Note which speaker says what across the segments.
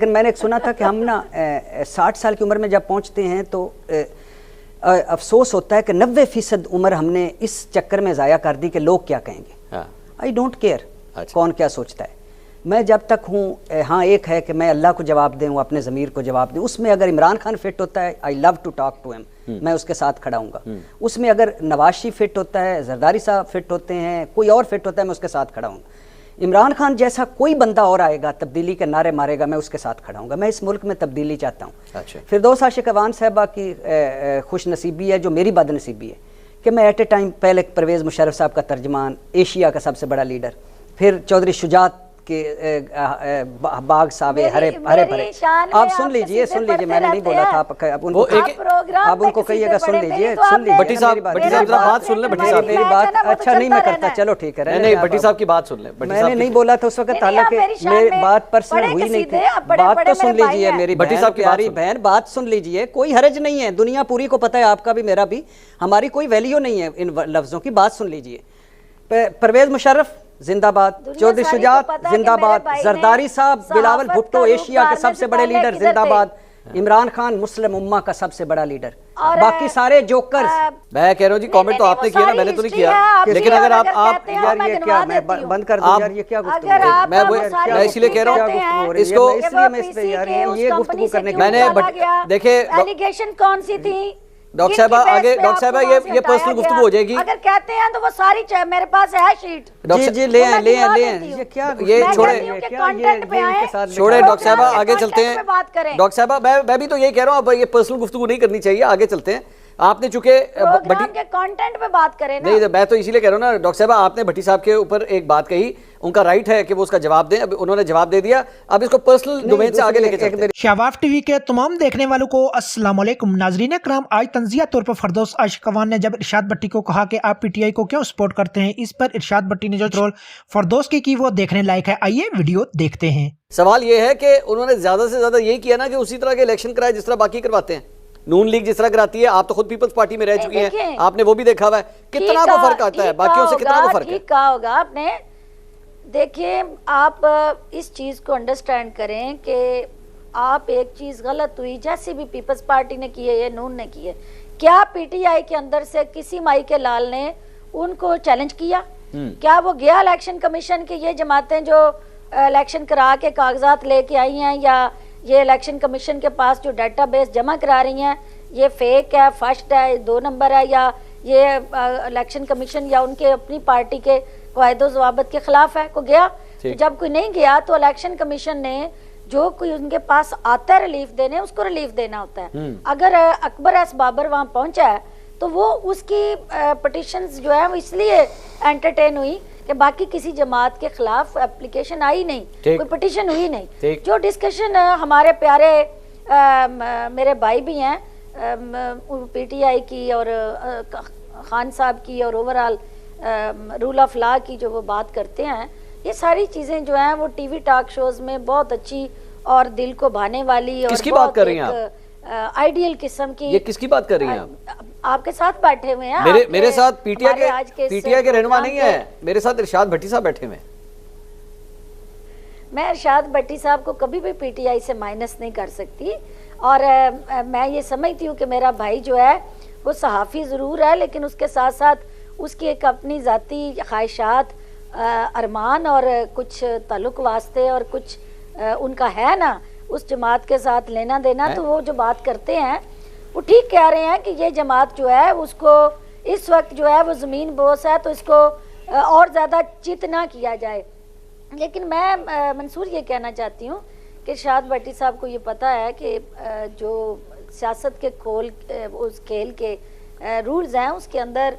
Speaker 1: लेकिन मैंने सुना था कि हम ना 60 साल की उम्र में जब पहुंचते हैं तो अफसोस होता है कि 90% उम्र हमने इस चक्कर में ज़ाया कर दी कि लोग क्या कहेंगे। आई डोंट केयर कौन क्या सोचता है। मैं जब तक हूँ, हाँ एक है कि मैं अल्लाह को जवाब दूँ, अपने ज़मीर को जवाब दूँ। उसमें अगर इमरान खान फिट होता है, I love to talk to him, मैं उसके साथ खड़ा हूँगा। उसमें अगर नवाज शरीफ फिट होता है, जरदारी साहब फिट होते हैं, कोई और फिट होता है, मैं उसके साथ खड़ा हूँ। इमरान खान जैसा कोई बंदा और आएगा, तब्दीली के नारे मारेगा, मैं उसके साथ खड़ा हूँगा। मैं इस मुल्क में तब्दीली चाहता हूँ।
Speaker 2: अच्छा।
Speaker 1: फिरदौस आशिक अवान साहबा की खुश नसीबी है जो मेरी बदनसीबी है कि मैं एट ए टाइम पहले परवेज़ मुशर्रफ साहब का तर्जमान, एशिया का सबसे बड़ा लीडर, फिर चौधरी शुजात के बाग सावे हरे हरे भरे। आप सुन लीजिए मैंने नहीं बोला था। आप उनको कहिएगा, सुन लीजिए
Speaker 2: भट्टी साहब बात सुन ले। भट्टी साहब
Speaker 1: मेरी बात अच्छा नहीं मैं करता, चलो ठीक है।
Speaker 2: नहीं भट्टी साहब की बात सुन ले।
Speaker 1: मैंने नहीं बोला था उस वक्त, हालांकि मेरी बात पर्सनल हुई नहीं थी। बात तो सुन लीजिए मेरी भट्टी साहब की प्यारी बहन, बात सुन लीजिए। कोई हर्ज नहीं है, दुनिया पूरी को पता है, आपका भी मेरा भी, हमारी कोई वैल्यू नहीं है इन लफ्जों की। बात सुन लीजिए। परवेज मुशर्रफ जिंदाबाद, चौधरी शुजात जिंदाबाद, जरदारी साहब, बिलावल भुट्टो एशिया के सबसे बड़े लीडर जिंदाबाद, इमरान खान मुस्लिम उम्मा का सबसे बड़ा लीडर, बाकी सारे जोकर्स।
Speaker 2: मैं कह रहा हूँ जी, कमेंट तो आपने किया ना, मैंने तो नहीं किया। लेकिन अगर आप
Speaker 1: यार ये क्या, मैं बंद कर दूं यार, ये क्या गुफ्तगू?
Speaker 2: मैं इसलिए कह रहा हूँ इसको,
Speaker 1: इसलिए मैं इस पे यार ये गुफ्तगू करने की
Speaker 2: मैंने देखे
Speaker 3: एलिगेशन कौन सी थी
Speaker 2: डॉक्टर साहबा आगे, डॉक्टर साहबा ये पर्सनल गुफ्तगू हो जाएगी।
Speaker 3: अगर कहते हैं तो वो सारी मेरे पास है शीट।
Speaker 1: जी ले ये क्या,
Speaker 2: ये छोड़े
Speaker 3: छोड़े
Speaker 2: डॉक्टर साहबा, आगे चलते हैं। डॉक्टर साहबा मैं भी तो यही कह रहा हूँ, अब ये पर्सनल गुफ्तगू नहीं करनी चाहिए, आगे चलते हैं। आपने चूंकि
Speaker 3: प्रोग्राम के कंटेंट पे बात करें ना।
Speaker 2: नहीं, मैं तो इसीलिए कह रहा हूँ ना डॉक्टर साहब, आपने भट्टी साहब के ऊपर एक बात कही, उनका राइट है कि वो उसका जवाब दें। अब उन्होंने जवाब दे दिया, अब इसको पर्सनल डोमेन से आगे लेके चलते हैं।
Speaker 4: शहबाज टीवी के तमाम देखने वालों को अस्सलाम वालेकुम। नाजरीन कराम, आज तंजिया तौर पर फिरदौस आशिक अवान ने जब इरशाद भट्टी को कहा कि आप पीटीआई को क्यों सपोर्ट करते हैं, इस पर इरशाद भट्टी ने जो ट्रोल फिरदौस की वो देखने लायक है। आइए वीडियो देखते हैं।
Speaker 2: सवाल ये है कि उन्होंने ज्यादा से ज्यादा यही किया ना कि उसी तरह के इलेक्शन कराए जिस तरह बाकी करवाते हैं। नून लीग जिस तरह कराती है, आप तो खुद पीपल्स पार्टी में रह चुकी हैं, आपने वो भी देखा हुआ है, कितना को फर्क आता है, बाकियों से कितना को फर्क है।
Speaker 3: कहा होगा आपने। देखिए, आप इस चीज को अंडरस्टैंड करें कि आप एक चीज गलत हुई, जैसे भी पीपल्स पार्टी ने की है या नून ने की है, क्या पीटीआई के अंदर से किसी माई के लाल ने उनको चैलेंज किया? क्या वो गया इलेक्शन कमीशन के ये जमातें जो इलेक्शन करा के कागजात लेके आई हैं, या ये इलेक्शन कमीशन के पास जो डेटाबेस जमा करा रही हैं, ये फेक है, फर्स्ट है, 2 नंबर है, या ये इलेक्शन कमीशन या उनके अपनी पार्टी के कायदो ज़वाबित के खिलाफ है? को गया? तो जब कोई नहीं गया तो इलेक्शन कमीशन ने जो कोई उनके पास आता है रिलीफ देने, उसको रिलीफ देना होता है। अगर अकबर एस बाबर वहाँ पहुंचा है तो वो उसकी पिटिशंस जो है वो इसलिए एंटरटेन हुई कि बाकी किसी जमात के खिलाफ एप्लीकेशन आई नहीं, कोई पिटिशन हुई नहीं। जो डिस्कशन हमारे प्यारे मेरे भाई भी हैं पीटीआई की और खान साहब की और ओवरऑल रूल ऑफ लॉ की जो वो बात करते हैं, ये सारी चीजें जो हैं वो टीवी टॉक शोज में बहुत अच्छी और दिल को भाने वाली और
Speaker 2: किसकी बात कर रही हैं आप?
Speaker 3: आइडियल किस्म की।
Speaker 2: ये किसकी बात कर रही हैं आप?
Speaker 3: आपके साथ बैठे हुए हैं।
Speaker 2: मेरे साथ पीटीआई के रहनुमा नहीं है, मेरे साथ इरशाद भट्टी साहब बैठे हुए हैं।
Speaker 3: मैं इरशाद भट्टी साहब को कभी भी पीटीआई से माइनस नहीं कर सकती, और मैं ये समझती हूँ कि मेरा भाई जो है वो सहाफ़ी ज़रूर है, लेकिन उसके साथ साथ उसकी एक अपनी ज़ाती ख्वाहिशात, अरमान और कुछ ताल्लुक़ वास्ते और कुछ उनका है ना उस जमात के साथ लेना देना। तो वो जो बात करते हैं वो ठीक कह रहे हैं कि ये जमात जो है उसको इस वक्त जो है वो ज़मीन बोस है, तो इसको और ज़्यादा चित ना किया जाए। लेकिन मैं मंसूर ये कहना चाहती हूँ कि इरशाद भट्टी साहब को ये पता है कि जो सियासत के उस खेल के रूल्स हैं उसके अंदर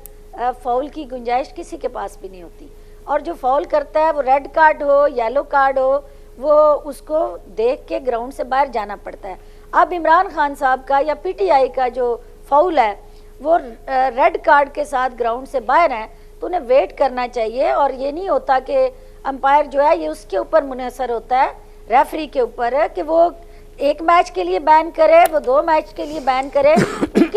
Speaker 3: फाउल की गुंजाइश किसी के पास भी नहीं होती, और जो फाउल करता है वो रेड कार्ड हो, येलो कार्ड हो, वो उसको देख के ग्राउंड से बाहर जाना पड़ता है। अब इमरान खान साहब का या पीटीआई का जो फाउल है वो रेड कार्ड के साथ ग्राउंड से बाहर है, तो उन्हें वेट करना चाहिए। और ये नहीं होता कि अंपायर जो है ये उसके ऊपर मुनहसर होता है, रेफरी के ऊपर है कि वो एक मैच के लिए बैन करे, वो 2 मैच के लिए बैन करे,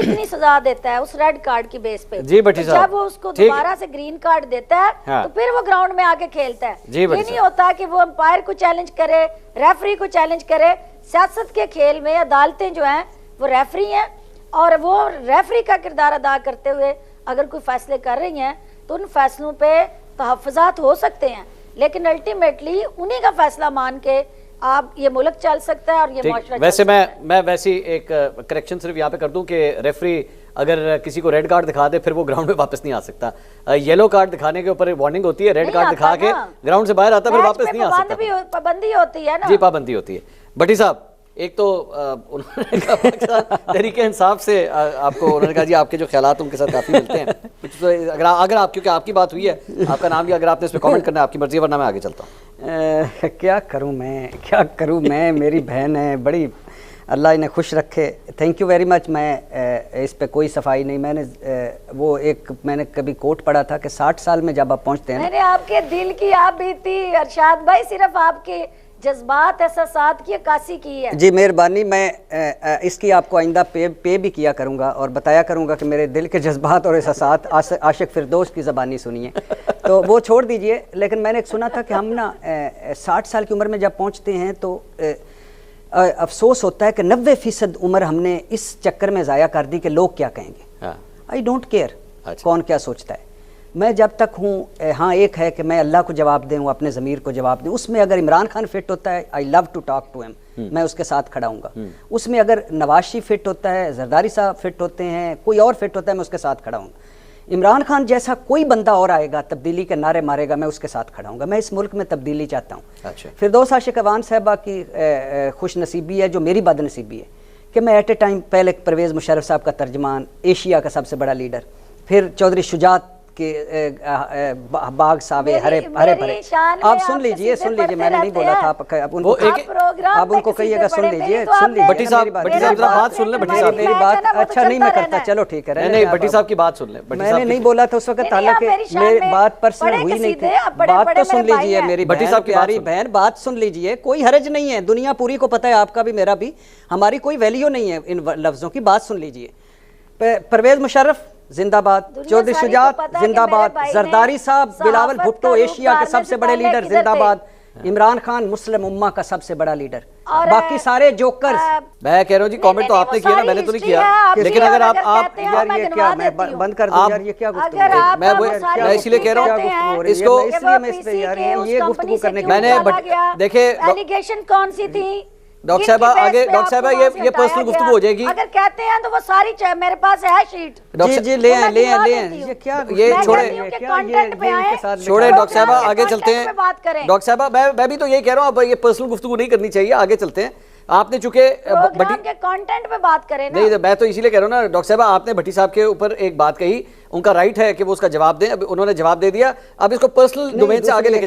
Speaker 3: कितनी सजा देता है उस रेड कार्ड की बेस पे।
Speaker 2: जी भट्टी साहब,
Speaker 3: जब वो उसको दोबारा से ग्रीन कार्ड देता है तो फिर वो ग्राउंड में आके खेलता है। ये नहीं होता कि वो अंपायर को चैलेंज करे, रेफरी को चैलेंज करे, सियासत के खेल में अदालतें जो हैं वो रेफरी हैं, और वो रेफरी का किरदार अदा करते हुए अगर कोई फैसले कर रही हैं तो उन फैसलों पे तहफ़्फ़ुज़ात हो सकते हैं, लेकिन अल्टीमेटली उन्हीं का फैसला मान के आप ये मुल्क चल सकता है और ये माशरा।
Speaker 2: वैसे मैं वैसी एक करेक्शन सिर्फ यहाँ पे कर दूं कि रेफरी अगर किसी को रेड कार्ड दिखा दे फिर वो ग्राउंड में वापस नहीं आ सकता। येलो कार्ड दिखाने के ऊपर वार्निंग होती है, रेड कार्ड दिखा के ग्राउंड से बाहर आता फिर वापस नहीं आ सकता।
Speaker 3: पाबंदी होती है ना जी,
Speaker 2: पाबंदी होती है। भट्टी साहब, एक तो उन्होंने कहा तहरीके इंसाफ से आपको उन्होंने कहा जी आपके जो ख्यालात उनके साथ काफ़ी मिलते हैं, तो अगर आप क्योंकि आपकी बात हुई है, आपका नाम भी अगर आपने इस पर कमेंट करना है आपकी मर्जी, वरना मैं आगे चलता हूँ।
Speaker 1: क्या करूँ मैं, मेरी बहन है, बड़ी अल्लाह इन्हें खुश रखे, थैंक यू वेरी मच। मैं इस पे कोई सफाई नहीं, मैंने कभी कोट पढ़ा था कि 60 साल में जब आप पहुँचते हैं,
Speaker 3: मैंने आपके दिल की आप बीती अरशाद भाई, सिर्फ आपके जज्बात एहसासात की अक्कासी की है। जी
Speaker 1: मेहरबानी, मैं इसकी आपको आइंदा पे भी किया करूँगा और बताया करूँगा कि मेरे दिल के जज्बात और एहसासात आशिक फिरदौस की ज़बानी सुनिए, तो वो छोड़ दीजिए। लेकिन मैंने सुना था कि हम ना 60 साल की उम्र में जब पहुँचते हैं तो अफसोस होता है कि 90% उम्र हमने इस चक्कर में ज़ाया कर दी कि लोग क्या कहेंगे। आई डोंट केयर कौन क्या सोचता है, मैं जब तक हूँ। हाँ, एक है कि मैं अल्लाह को जवाब दूँ, अपने ज़मीर को जवाब दूँ। उसमें अगर इमरान खान फिट होता है, I love to talk to him, मैं उसके साथ खड़ा हूँगा। उसमें अगर नवाज शरीफ फिट होता है, जरदारी साहब फिट होते हैं, कोई और फिट होता है, मैं उसके साथ खड़ा हूँ। इमरान खान जैसा कोई बंदा और आएगा, तब्दीली के नारे मारेगा, मैं उसके साथ खड़ा हूँगा। मैं इस मुल्क में तब्दीली चाहता हूँ। अच्छा। फिरदौस आशिक अवान साहबा की खुश नसीबी है, जो मेरी बदनसीबी है कि मैं एट ए टाइम पहले परवेज़ मुशर्रफ साहब का तर्जमान, एशिया का सबसे बड़ा लीडर, फिर चौधरी शुजात के बाग सावे हरे भरे। आप सुन लीजिए, मैंने नहीं बोला था, आप उनको कहिएगा, सुन लीजिए।
Speaker 2: भट्टी साहब बात सुन लें, भट्टी साहब
Speaker 1: मेरी बात। अच्छा नहीं मैं करता, चलो ठीक है,
Speaker 2: नहीं भट्टी साहब की बात सुन लें।
Speaker 1: मैंने नहीं बोला था उस वक्त, हालांकि मेरी बात पर्सनल हुई नहीं थी। बात तो सुन लीजिए मेरी
Speaker 2: भट्टी साहब की
Speaker 1: प्यारी बहन, बात सुन लीजिए, कोई हरज नहीं है, दुनिया पूरी को पता है, आपका भी मेरा भी, हमारी कोई वैल्यू नहीं है इन लफ्जों की। बात सुन लीजिए। परवेज मुशर्रफ जिंदाबाद, चौधरी शुजात जिंदाबाद, जरदारी साहब, बिलावल भुट्टो एशिया के सबसे बड़े लीडर जिंदाबाद, इमरान खान मुस्लिम उम्मा का सबसे बड़ा लीडर, बाकी सारे जोकर्स।
Speaker 2: मैं कह रहा हूँ जी, कमेंट तो आपने किया ना, मैंने तो नहीं किया। लेकिन अगर आप
Speaker 1: यार ये क्या, मैं बंद कर दूं यार, ये क्या गुफ्तगू,
Speaker 2: मैं इसीलिए कह रहा हूँ इसको,
Speaker 1: ये गुफ्तगू करने के
Speaker 2: मैंने देखे
Speaker 3: एलिगेशन कौन सी थी
Speaker 2: डॉक्टर साहब आगे, डॉक्टर साहब ये पर्सनल गुफ्तगू हो जाएगी।
Speaker 3: अगर कहते हैं तो वो सारी मेरे पास है शीट।
Speaker 1: जी ले ये क्या,
Speaker 2: ये छोड़े डॉक्टर साहब आगे चलते हैं। डॉक्टर साहब मैं भी तो ये कह रहा हूँ, अब ये पर्सनल गुफ्तगू नहीं करनी चाहिए, आगे चलते हैं। आपने चूंकि
Speaker 3: प्रोग्राम के कंटेंट पे बात करें ना।
Speaker 2: नहीं, मैं तो इसीलिए कह रहा हूँ ना डॉक्टर साहब, आपने भट्टी साहब के ऊपर एक बात कही, उनका राइट है कि वो उसका जवाब दें, अब उन्होंने जवाब दे दिया, अब इसको पर्सनल डोमेन से आगे लेके